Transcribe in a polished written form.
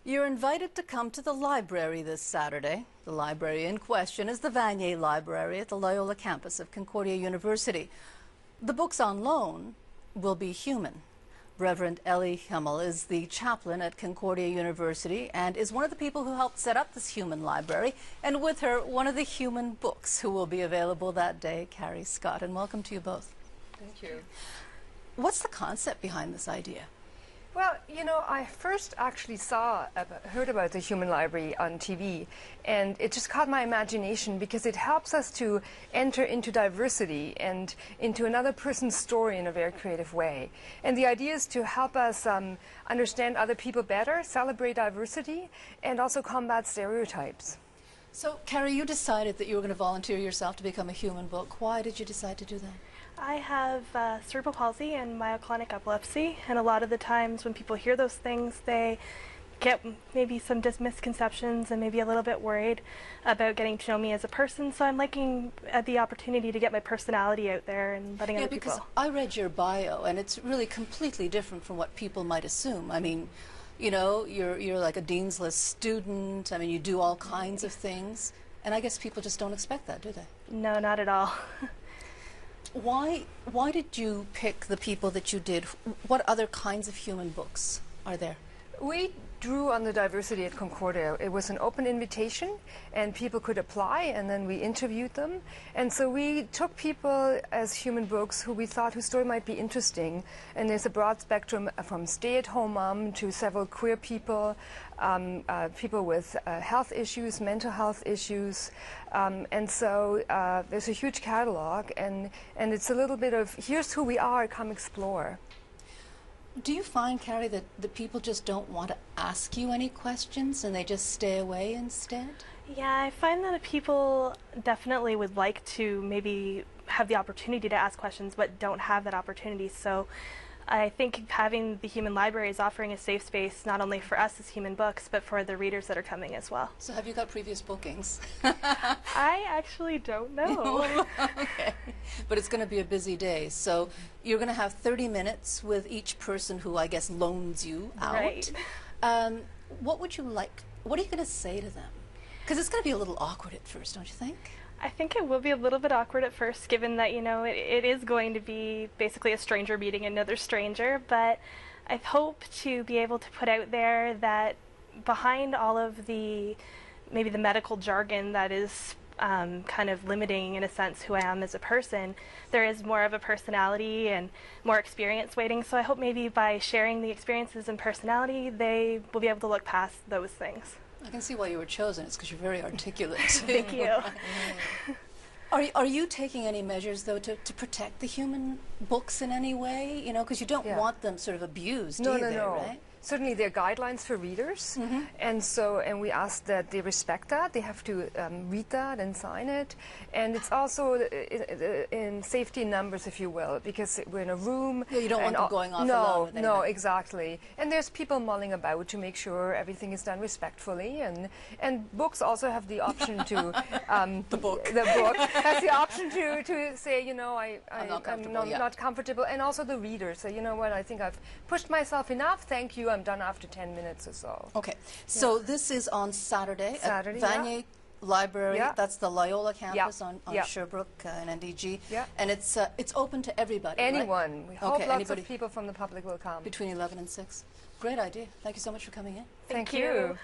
You're invited to come to the library this Saturday. The library in question is the Vanier Library at the Loyola campus of Concordia University. The books on loan will be human. Reverend Ellie Hummel is the chaplain at Concordia University and is one of the people who helped set up this human library, and with her, one of the human books who will be available that day, Carrie Scott. And welcome to you both. Thank you. What's the concept behind this idea? Well, you know, I first actually heard about the Human Library on TV, and it just caught my imagination because it helps us to enter into diversity and into another person's story in a very creative way. And the idea is to help us understand other people better, celebrate diversity, and also combat stereotypes. So, Carrie, you decided that you were going to volunteer yourself to become a human book. Why did you decide to do that? I have cerebral palsy and myoclonic epilepsy, and a lot of the times when people hear those things, they get maybe some misconceptions and maybe a little bit worried about getting to know me as a person. So I'm liking the opportunity to get my personality out there and letting other people. Yeah, because I read your bio, and it's really completely different from what people might assume. I mean, you know, you're like a dean's list student. I mean, you do all kinds of things, and I guess people just don't expect that, do they? No, not at all. Why did you pick the people that you did? What other kinds of human books are there? We drew on the diversity at Concordia. It was an open invitation, and people could apply, and then we interviewed them. And so we took people as human books who we thought whose story might be interesting. And there's a broad spectrum from stay-at-home mom to several queer people, people with health issues, mental health issues. And so there's a huge catalog, and it's a little bit of, here's who we are, come explore. Do you find, Carrie, that the people just don't want to ask you any questions and they just stay away instead? Yeah, I find that people definitely would like to maybe have the opportunity to ask questions but don't have that opportunity. So I think having the Human Library is offering a safe space not only for us as human books but for the readers that are coming as well. So have you got previous bookings? I actually don't know. Okay. But it's going to be a busy day. So you're going to have 30 minutes with each person who I guess loans you out. Right. What would you like? What are you going to say to them? Because it's going to be a little awkward at first, don't you think? I think it will be a little bit awkward at first, given that, you know, it is going to be basically a stranger meeting another stranger, but I hope to be able to put out there that behind all of the, maybe the medical jargon that is kind of limiting, in a sense, who I am as a person, there is more of a personality and more experience waiting. So I hope maybe by sharing the experiences and personality, they will be able to look past those things. I can see why you were chosen. It's because you're very articulate. Thank you. Are you taking any measures, though, to protect the human books in any way? You know, because you don't want them sort of abused either, right? Certainly there are guidelines for readers, and we ask that they respect that. They have to read that and sign it. And it's also in safety in numbers, if you will, because we're in a room. Yeah, you don't want them going off alone with No, exactly. And there's people mulling about to make sure everything is done respectfully. And books also have the option to the book has the option to say, you know, I'm not comfortable, and also the reader say, you know what, I think I've pushed myself enough. Thank you. I'm done after 10 minutes or so. Okay, so this is on Saturday at Vanier Library. That's the Loyola campus on Sherbrooke and NDG. And it's open to everybody. Anyone. Right? We hope lots of people from the public will come. Between 11 and 6. Great idea. Thank you so much for coming in. Thank you.